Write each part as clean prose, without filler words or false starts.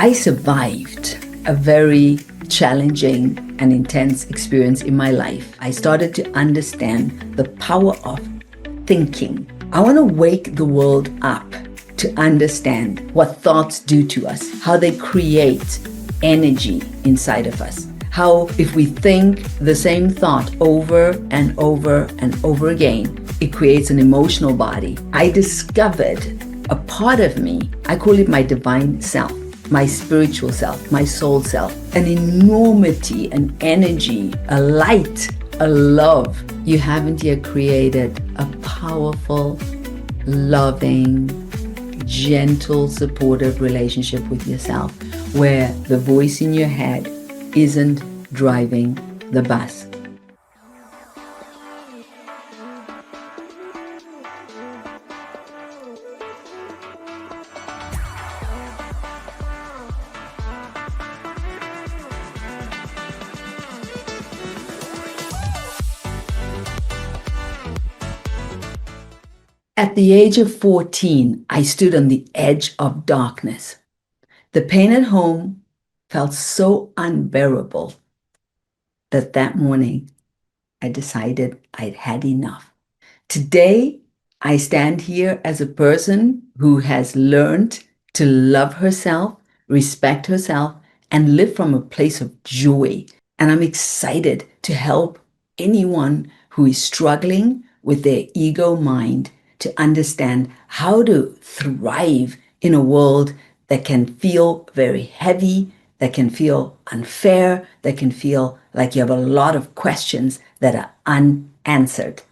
I survived a very challenging and intense experience in my life. I started to understand the power of thinking. I want to wake the world up to understand what thoughts do to us, how they create energy inside of us. How, if we think the same thought over and over and over again, it creates an emotional body. I discovered a part of me, I call it my divine self, my spiritual self, my soul self, an enormity, an energy, a light, a love. You haven't yet created a powerful, loving, gentle, supportive relationship with yourself where the voice in your head isn't driving the bus. At the age of 14, I stood on the edge of darkness. The pain at home felt so unbearable that morning I decided I'd had enough. Today, I stand here as a person who has learned to love herself, respect herself, and live from a place of joy. And I'm excited to help anyone who is struggling with their ego mind to understand how to thrive in a world that can feel very heavy, that can feel unfair, that can feel like you have a lot of questions that are unanswered.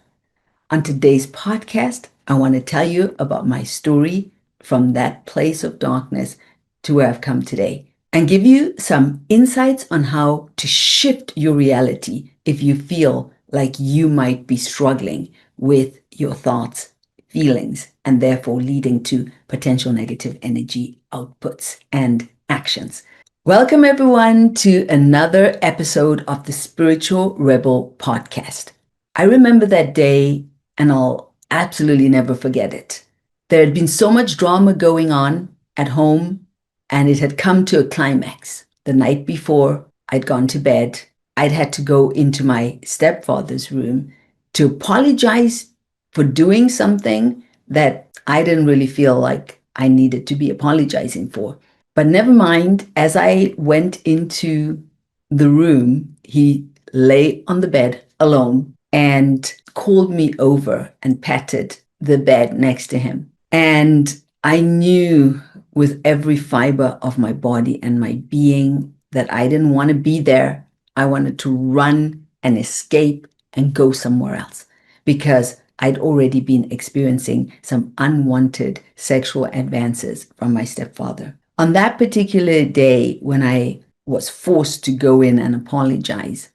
On today's podcast, I want to tell you about my story from that place of darkness to where I've come today and give you some insights on how to shift your reality if you feel like you might be struggling with your thoughts, feelings, and therefore leading to potential negative energy outputs and actions. Welcome, everyone, to another episode of the Spiritual Rebel podcast. I remember that day, and I'll absolutely never forget it. There had been so much drama going on at home, and it had come to a climax. The night before, I'd gone to bed. I'd had to go into my stepfather's room to apologize for doing something that I didn't really feel like I needed to be apologizing for. But never mind, as I went into the room, he lay on the bed alone and called me over and patted the bed next to him. And I knew with every fiber of my body and my being that I didn't want to be there. I wanted to run and escape and go somewhere else because I'd already been experiencing some unwanted sexual advances from my stepfather. On that particular day, when I was forced to go in and apologize,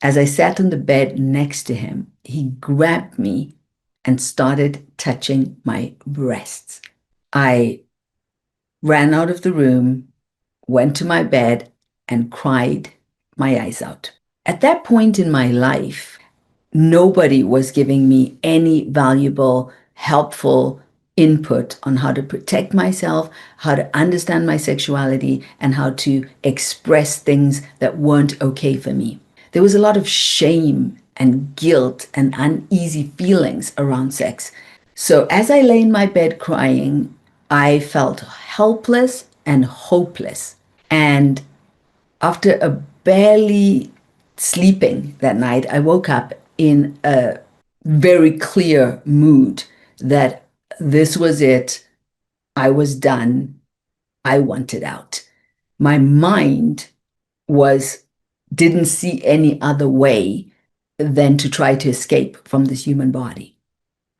as I sat on the bed next to him, he grabbed me and started touching my breasts. I ran out of the room, went to my bed, and cried my eyes out. At that point in my life, nobody was giving me any valuable, helpful input on how to protect myself, how to understand my sexuality, and how to express things that weren't okay for me. There was a lot of shame and guilt and uneasy feelings around sex. So as I lay in my bed crying, I felt helpless and hopeless. And after a barely sleeping that night, I woke up in a very clear mood that this was it. I was done. I wanted out. My mind didn't see any other way than to try to escape from this human body.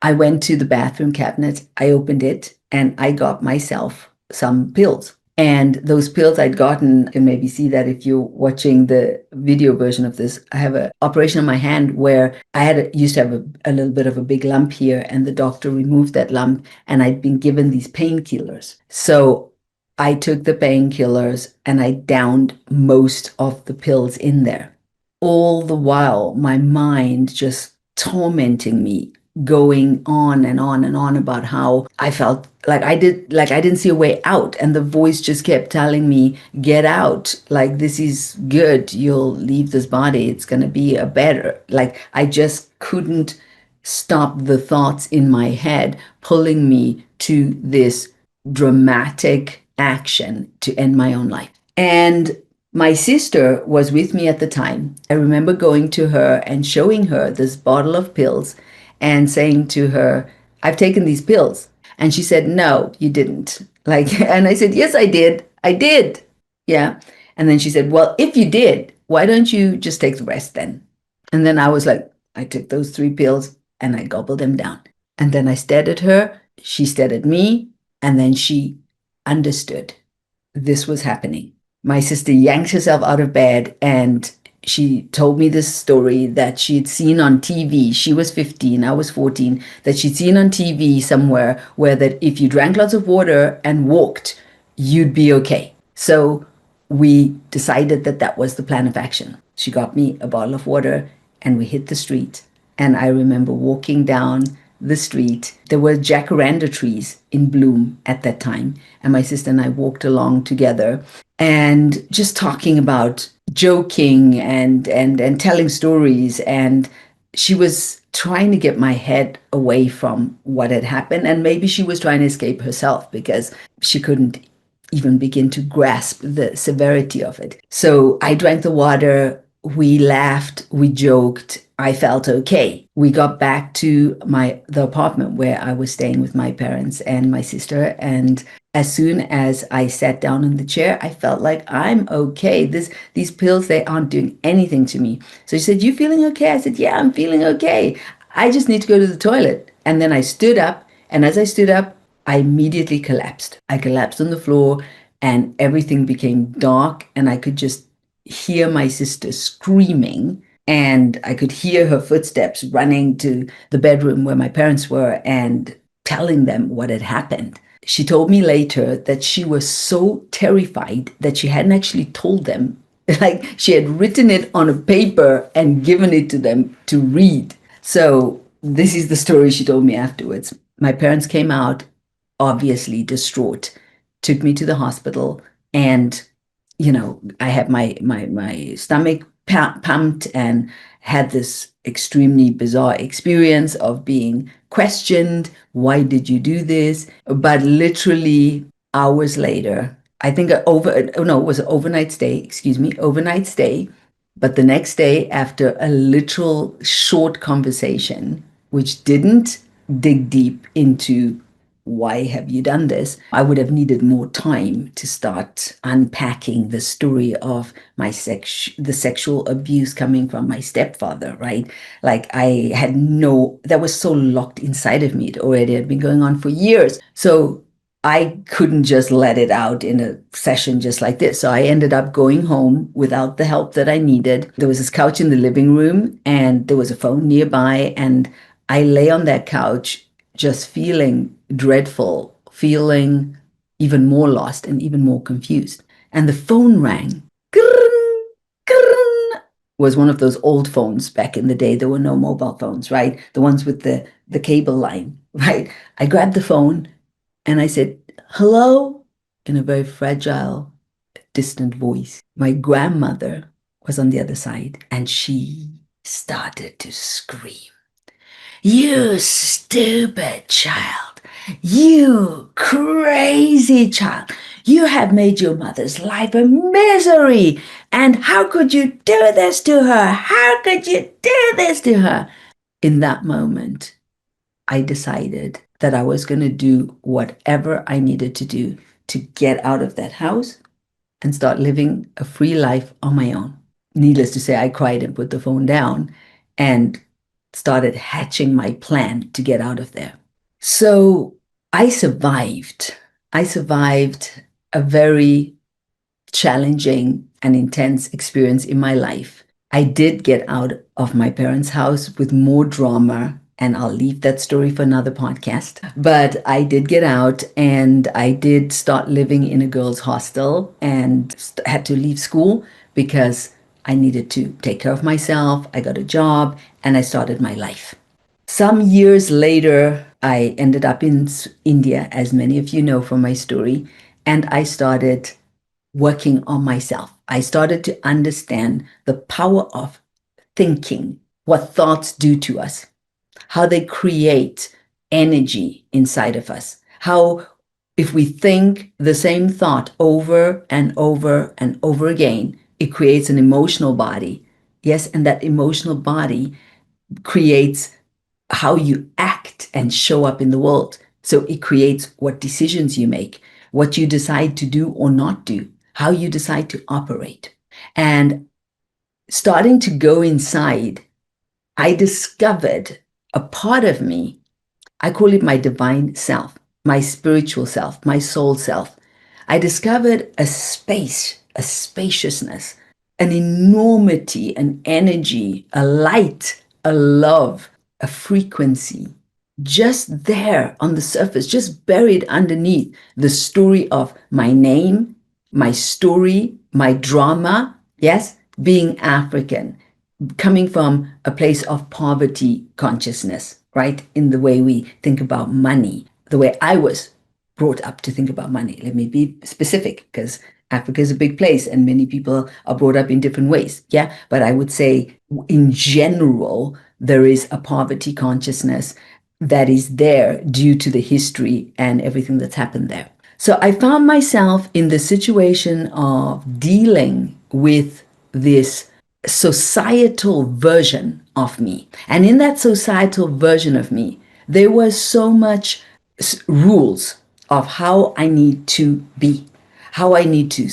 I went to the bathroom cabinet, I opened it, and I got myself some pills. And those pills I'd gotten, you can maybe see that if you're watching the video version of this, I have an operation on my hand where I used to have a little bit of a big lump here, and the doctor removed that lump, and I'd been given these painkillers. So I took the painkillers and I downed most of the pills in there. All the while, my mind just tormenting me, going on and on and on about how I felt like I didn't see a way out, and the voice just kept telling me, get out, like this is good, you'll leave this body, it's going to be a better, like I just couldn't stop the thoughts in my head pulling me to this dramatic action to end my own life. And my sister was with me at the time. I remember going to her and showing her this bottle of pills and saying to her, I've taken these pills. And she said, no, you didn't. Like, and I said, yes, I did. I did. Yeah. And then she said, well, if you did, why don't you just take the rest then? And then I was like, I took those 3 pills and I gobbled them down. And then I stared at her. She stared at me. And then she understood this was happening. My sister yanked herself out of bed and she told me this story that she'd seen on TV. She was 15, I was 14, that she'd seen on TV somewhere where that if you drank lots of water and walked, you'd be okay. So we decided that that was the plan of action. She got me a bottle of water and we hit the street. And I remember walking down the street. There were jacaranda trees in bloom at that time. And my sister and I walked along together and just talking about joking and telling stories. And she was trying to get my head away from what had happened. And maybe she was trying to escape herself because she couldn't even begin to grasp the severity of it. So I drank the water, we laughed, we joked. I felt okay. We got back to the apartment where I was staying with my parents and my sister, and as soon as I sat down in the chair, I felt like I'm okay. These pills, they aren't doing anything to me. So she said, "You feeling okay?" I said, "Yeah, I'm feeling okay. I just need to go to the toilet." And then I stood up, and as I stood up, I immediately collapsed. I collapsed on the floor and everything became dark, and I could just hear my sister screaming, and I could hear her footsteps running to the bedroom where my parents were and telling them what had happened. She told me later that she was so terrified that she hadn't actually told them. Like she had written it on a paper and given it to them to read. So this is the story she told me afterwards. My parents came out, obviously distraught, took me to the hospital, and I had my stomach pumped and had this extremely bizarre experience of being questioned. Why did you do this? But literally hours later, I think it was an overnight stay, excuse me, overnight stay. But the next day, after a literal short conversation, which didn't dig deep into why have you done this? I would have needed more time to start unpacking the story of the sexual abuse coming from my stepfather, right? Like that was so locked inside of me. It already had been going on for years. So I couldn't just let it out in a session just like this. So I ended up going home without the help that I needed. There was this couch in the living room and there was a phone nearby. And I lay on that couch just feeling dreadful, feeling even more lost and even more confused. And the phone rang. Grrrn, grrrn. Was one of those old phones back in the day. There were no mobile phones, right? The ones with the cable line, right? I grabbed the phone and I said, "Hello," in a very fragile, distant voice. My grandmother was on the other side and she started to scream. "You stupid child. You crazy child. You have made your mother's life a misery. And how could you do this to her? How could you do this to her?" In that moment, I decided that I was going to do whatever I needed to do to get out of that house and start living a free life on my own. Needless to say, I cried and put the phone down and started hatching my plan to get out of there. So I survived. I survived a very challenging and intense experience in my life. I did get out of my parents' house with more drama, and I'll leave that story for another podcast. But I did get out and I did start living in a girls' hostel and had to leave school because I needed to take care of myself. I got a job and I started my life. Some years later, I ended up in India, as many of you know from my story, and I started working on myself. I started to understand the power of thinking, what thoughts do to us, how they create energy inside of us, how if we think the same thought over and over and over again, it creates an emotional body. Yes, and that emotional body creates how you act and show up in the world. So it creates what decisions you make, what you decide to do or not do, how you decide to operate. And starting to go inside, I discovered a part of me. I call it my divine self, my spiritual self, my soul self. I discovered a space, a spaciousness, an enormity, an energy, a light, a love, a frequency, just there on the surface, just buried underneath the story of my name, my story, my drama. Yes, being African, coming from a place of poverty consciousness, right? In the way we think about money, the way I was brought up to think about money. Let me be specific because Africa is a big place and many people are brought up in different ways. Yeah. But I would say in general, there is a poverty consciousness that is there due to the history and everything that's happened there. So I found myself in the situation of dealing with this societal version of me. And in that societal version of me, there was so much rules of how I need to be, how I need to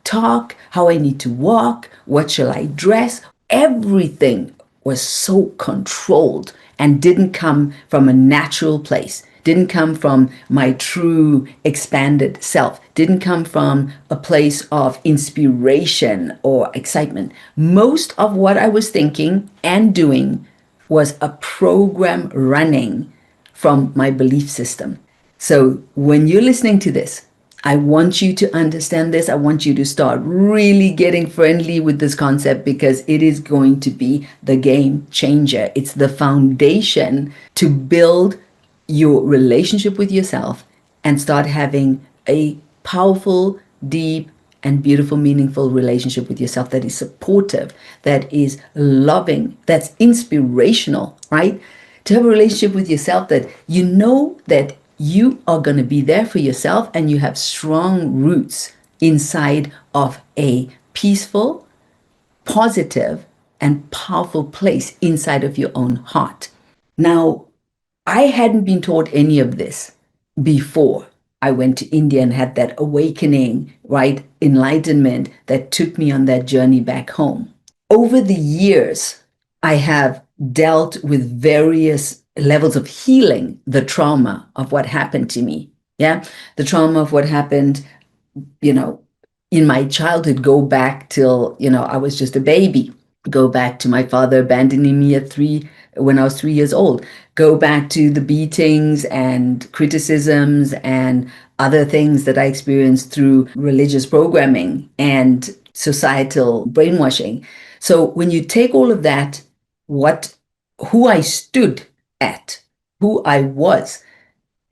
talk, how I need to walk, what shall I dress. Everything was so controlled and didn't come from a natural place, didn't come from my true expanded self, didn't come from a place of inspiration or excitement. Most of what I was thinking and doing was a program running from my belief system. So when you're listening to this, I want you to understand this. I want you to start really getting friendly with this concept because it is going to be the game changer. It's the foundation to build your relationship with yourself and start having a powerful, deep, and beautiful, meaningful relationship with yourself that is supportive, that is loving, that's inspirational, right? To have a relationship with yourself that you know that you are going to be there for yourself and you have strong roots inside of a peaceful, positive, and powerful place inside of your own heart. Now, I hadn't been taught any of this before I went to India and had that awakening, right? Enlightenment that took me on that journey back home. Over the years, I have dealt with various levels of healing the trauma of what happened to me. Yeah. The trauma of what happened, you know, in my childhood, go back till, I was just a baby, go back to my father abandoning me when I was 3 years old, go back to the beatings and criticisms and other things that I experienced through religious programming and societal brainwashing. So when you take all of that, who I stood at, who I was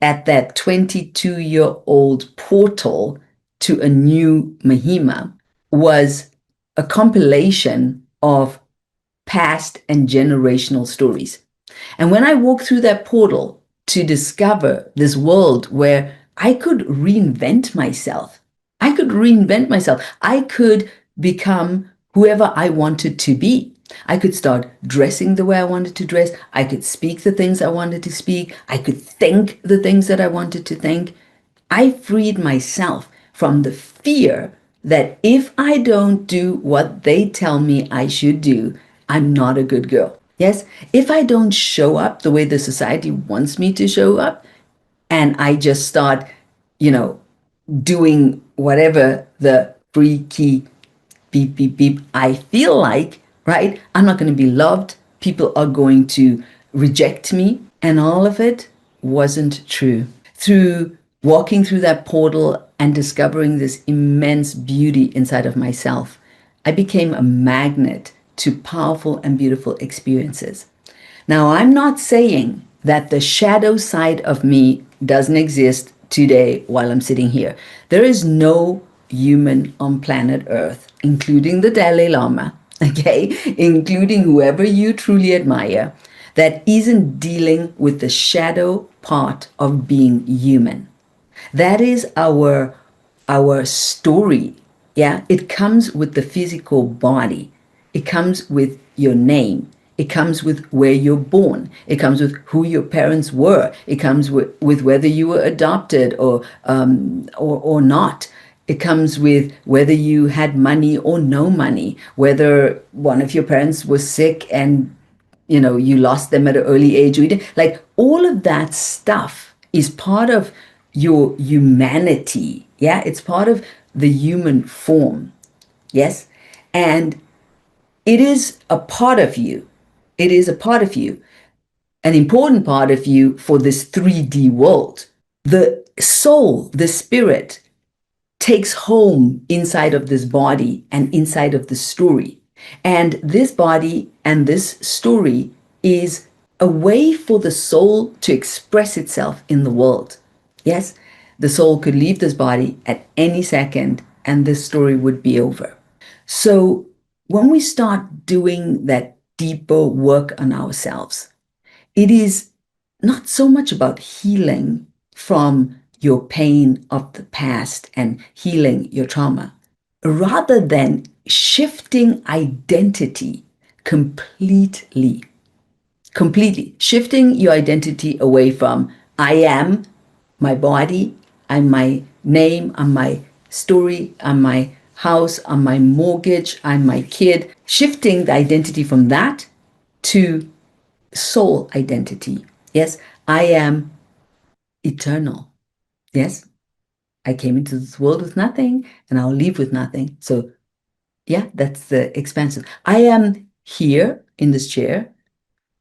at that 22-year-old portal to a new Mahima was a compilation of past and generational stories. And when I walked through that portal to discover this world where I could reinvent myself, I could become whoever I wanted to be. I could start dressing the way I wanted to dress. I could speak the things I wanted to speak. I could think the things that I wanted to think. I freed myself from the fear that if I don't do what they tell me I should do, I'm not a good girl. Yes, if I don't show up the way the society wants me to show up, and I just start, you know, doing whatever the freaky beep, beep, beep I feel like, right? I'm not going to be loved. People are going to reject me. And all of it wasn't true. Through walking through that portal and discovering this immense beauty inside of myself, I became a magnet to powerful and beautiful experiences. Now, I'm not saying that the shadow side of me doesn't exist today while I'm sitting here. There is no human on planet Earth, including the Dalai Lama, okay, including whoever you truly admire, that isn't dealing with the shadow part of being human. That is our story. Yeah, it comes with the physical body. It comes with your name. It comes with where you're born. It comes with who your parents were. It comes with whether you were adopted or not. It comes with whether you had money or no money, whether one of your parents was sick and you lost them at an early age. Like all of that stuff is part of your humanity. Yeah, it's part of the human form. Yes, and it is a part of you. It is a part of you, an important part of you for this 3D world. The soul, the spirit, takes home inside of this body and inside of the story. And this body and this story is a way for the soul to express itself in the world. Yes, the soul could leave this body at any second and this story would be over. So when we start doing that deeper work on ourselves, it is not so much about healing from your pain of the past and healing your trauma, rather than shifting identity completely. Completely shifting your identity away from I am my body, I'm my name, I'm my story, I'm my house, I'm my mortgage, I'm my kid. Shifting the identity from that to soul identity. Yes, I am eternal. Yes, I came into this world with nothing and I'll leave with nothing. So, yeah, that's the expansion. I am here in this chair,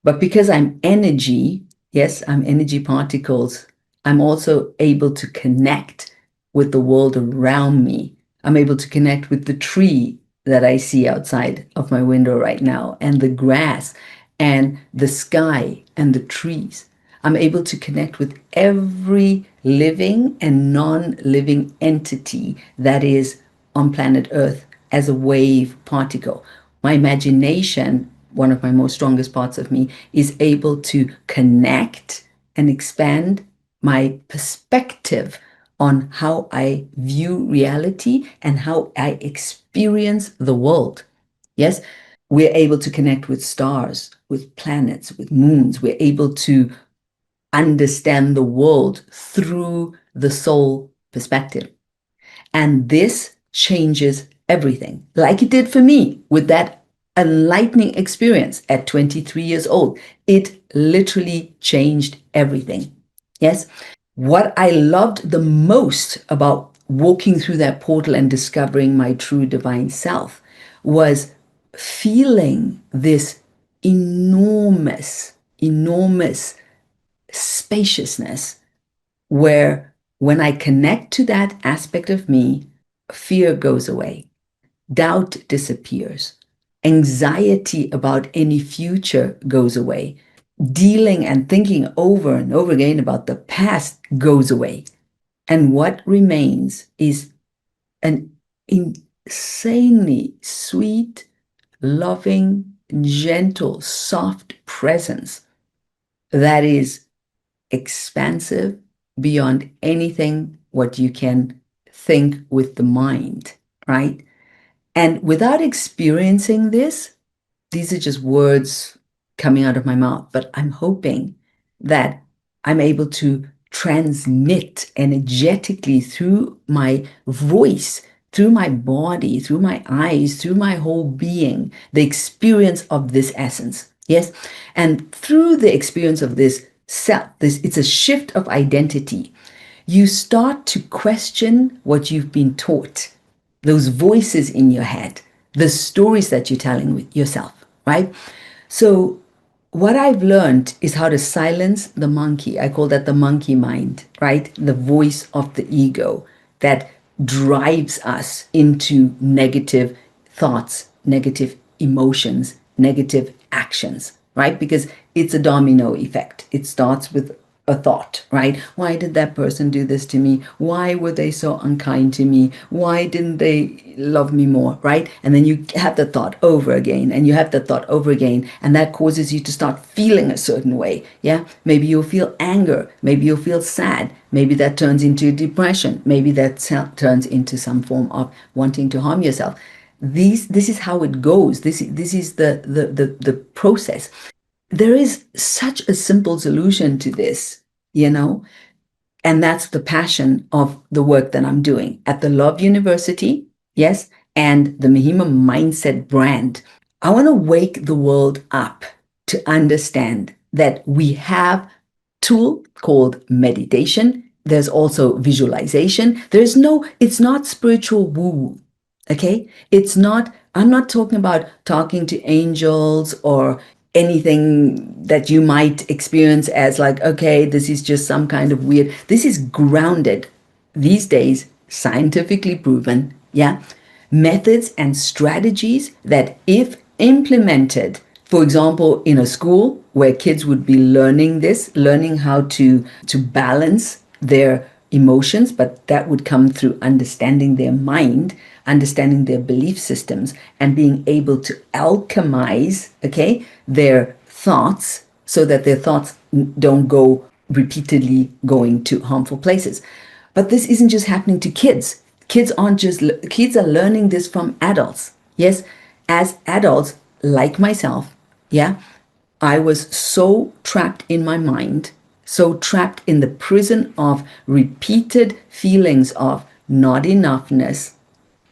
but because I'm energy, yes, I'm energy particles, I'm also able to connect with the world around me. I'm able to connect with the tree that I see outside of my window right now, and the grass, and the sky, and the trees. I'm able to connect with every living and non living entity that is on planet Earth as a wave particle. My imagination, one of my most strongest parts of me, is able to connect and expand my perspective on how I view reality and how I experience the world. Yes, we're able to connect with stars, with planets, with moons. We're able to understand the world through the soul perspective. And this changes everything, like it did for me with that enlightening experience at 23 years old. It literally changed everything. Yes. What I loved the most about walking through that portal and discovering my true divine self was feeling this enormous, enormous spaciousness where when I connect to that aspect of me, fear goes away, doubt disappears, anxiety about any future goes away, dealing and thinking over and over again about the past goes away. And what remains is an insanely sweet, loving, gentle, soft presence that is expansive beyond anything what you can think with the mind, right? And without experiencing this, these are just words coming out of my mouth, but I'm hoping that I'm able to transmit energetically through my voice, through my body, through my eyes, through my whole being, the experience of this essence. Yes. And through the experience of this self, it's a shift of identity. You start to question what you've been taught, those voices in your head, the stories that you're telling with yourself, right? So what I've learned is how to silence the monkey. I call that the monkey mind, right? The voice of the ego that drives us into negative thoughts, negative emotions, negative actions, right? Because it's a domino effect. It starts with a thought, right? Why did that person do this to me? Why were they so unkind to me? Why didn't they love me more, right? And then you have the thought over again, and you have the thought over again, and that causes you to start feeling a certain way. Yeah, maybe you'll feel anger, maybe you'll feel sad, maybe that turns into depression, maybe that turns into some form of wanting to harm yourself. This is how it goes. This is the process. There is such a simple solution to this, you know, and that's the passion of the work that I'm doing at the Love University, yes, and the Mahima Mindset brand. I want to wake the world up to understand that we have a tool called meditation. There's also visualization. It's not spiritual woo. Okay? I'm not talking about talking to angels or anything that you might experience as like, okay, this is just some kind of weird. This is grounded these days, scientifically proven, yeah, methods and strategies that, if implemented, for example, in a school where kids would be learning this, learning how to balance their emotions, but that would come through understanding their mind, understanding their belief systems, and being able to alchemize, okay, their thoughts so that their thoughts don't go repeatedly going to harmful places. But this isn't just happening to kids. Kids are learning this from adults. Yes, as adults like myself, yeah, I was so trapped in my mind, so trapped in the prison of repeated feelings of not enoughness.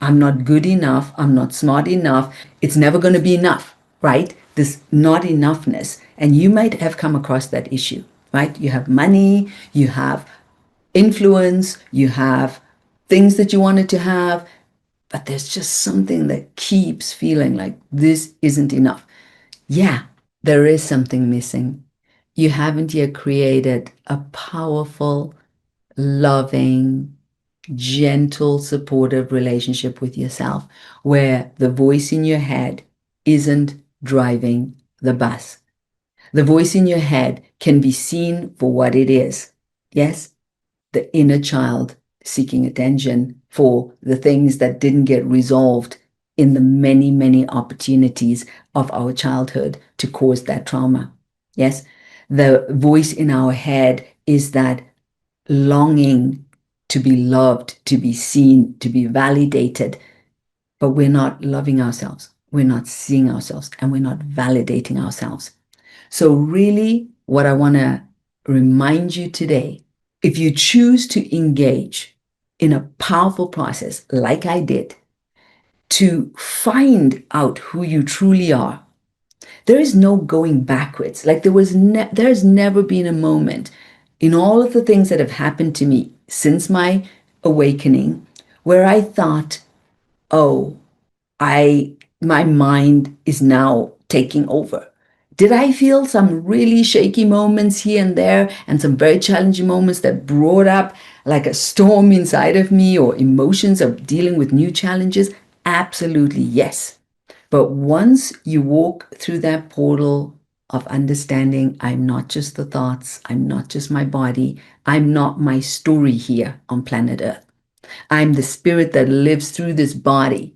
I'm not good enough. I'm not smart enough. It's never going to be enough, right? This not enoughness. And you might have come across that issue, right? You have money, you have influence, you have things that you wanted to have, but there's just something that keeps feeling like this isn't enough. Yeah, there is something missing. You haven't yet created a powerful, loving, gentle, supportive relationship with yourself where the voice in your head isn't driving the bus. The voice in your head can be seen for what it is. Yes, the inner child seeking attention for the things that didn't get resolved in the many, many opportunities of our childhood to cause that trauma. Yes, the voice in our head is that longing to be loved, to be seen, to be validated, but we're not loving ourselves. We're not seeing ourselves, and we're not validating ourselves. So, really, what I want to remind you today, if you choose to engage in a powerful process like I did to find out who you truly are, there is no going backwards. Like there's never been a moment in all of the things that have happened to me since my awakening where I thought, oh, I my mind is now taking over. Did I feel some really shaky moments here and there and some very challenging moments that brought up like a storm inside of me or emotions of dealing with new challenges? Absolutely, yes. But once you walk through that portal of understanding, I'm not just the thoughts, I'm not just my body, I'm not my story here on planet Earth. I'm the spirit that lives through this body.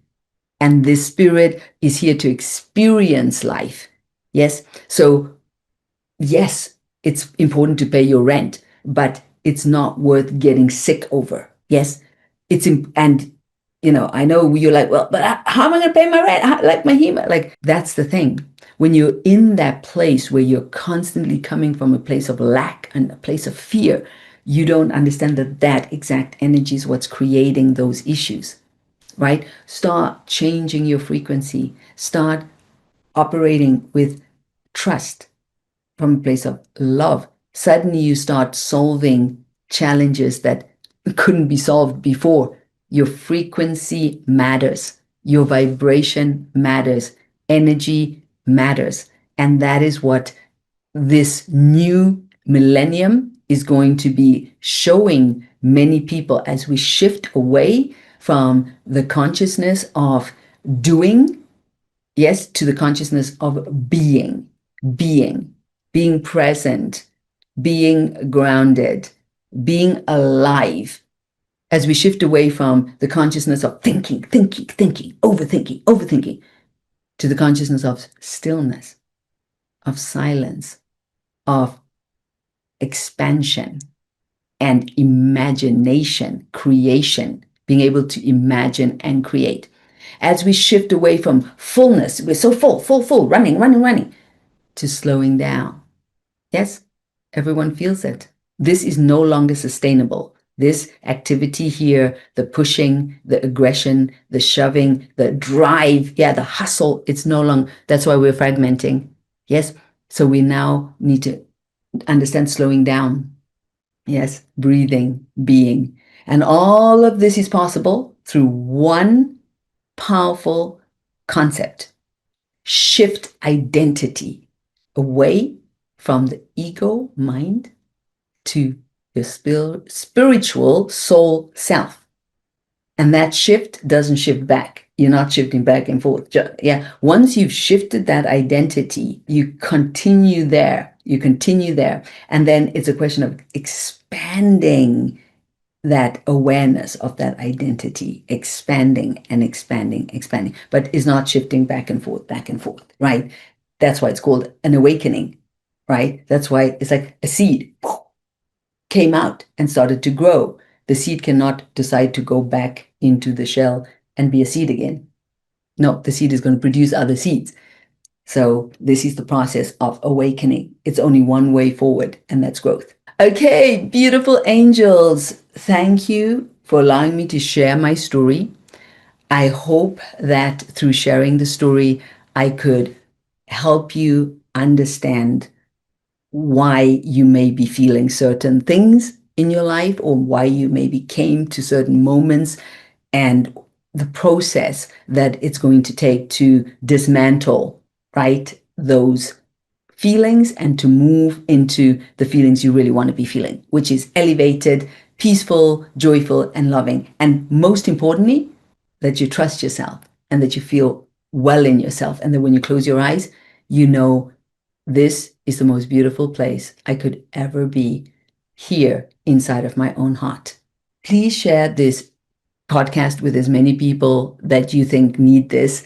And this spirit is here to experience life. Yes. So, yes, it's important to pay your rent, but it's not worth getting sick over. Yes. And, I know you're like, well, but how am I going to pay my rent? Like Mahima, like that's the thing. When you're in that place where you're constantly coming from a place of lack and a place of fear, you don't understand that that exact energy is what's creating those issues, right? Start changing your frequency. Start operating with trust from a place of love. Suddenly you start solving challenges that couldn't be solved before. Your frequency matters. Your vibration matters. Energy matters. And that is what this new millennium is going to be showing many people as we shift away from the consciousness of doing, yes, to the consciousness of being. being present, being grounded, being alive, as we shift away from the consciousness of thinking, overthinking, to the consciousness of stillness, of silence, of expansion and imagination, creation, being able to imagine and create. As we shift away from fullness, we're so full, running, to slowing down. Yes, everyone feels it. This is no longer sustainable. This activity here, the pushing, the aggression, the shoving, the drive, the hustle, it's no longer, that's why we're fragmenting. Yes, so we now need to understand slowing down. Yes, breathing, being. And all of this is possible through one powerful concept: shift identity away from the ego mind to your spiritual soul self. And that shift doesn't shift back. You're not shifting back and forth. Once you've shifted that identity, you continue there. And then it's a question of expanding that awareness of that identity, expanding, but is not shifting back and forth, right? That's why it's called an awakening, right? That's why it's like a seed came out and started to grow. The seed cannot decide to go back into the shell and be a seed again. No, the seed is going to produce other seeds. So this is the process of awakening. It's only one way forward, and that's growth. Okay, beautiful angels, thank you for allowing me to share my story. I hope that through sharing the story, I could help you understand why you may be feeling certain things in your life, or why you maybe came to certain moments, and the process that it's going to take to dismantle, right, those feelings and to move into the feelings you really want to be feeling, which is elevated, peaceful, joyful, and loving. And most importantly, that you trust yourself and that you feel well in yourself. And that when you close your eyes, you know, this is the most beautiful place I could ever be, here inside of my own heart. Please share this podcast with as many people that you think need this.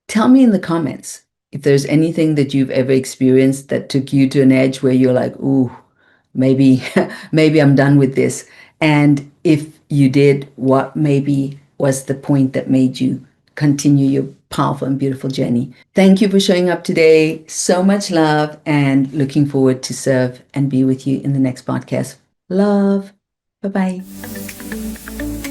Tell me in the comments if there's anything that you've ever experienced that took you to an edge where you're like, ooh, maybe, maybe I'm done with this. And if you did, what maybe was the point that made you continue your powerful and beautiful journey? Thank you for showing up today. So much love, and looking forward to serve and be with you in the next podcast. Love. Bye-bye.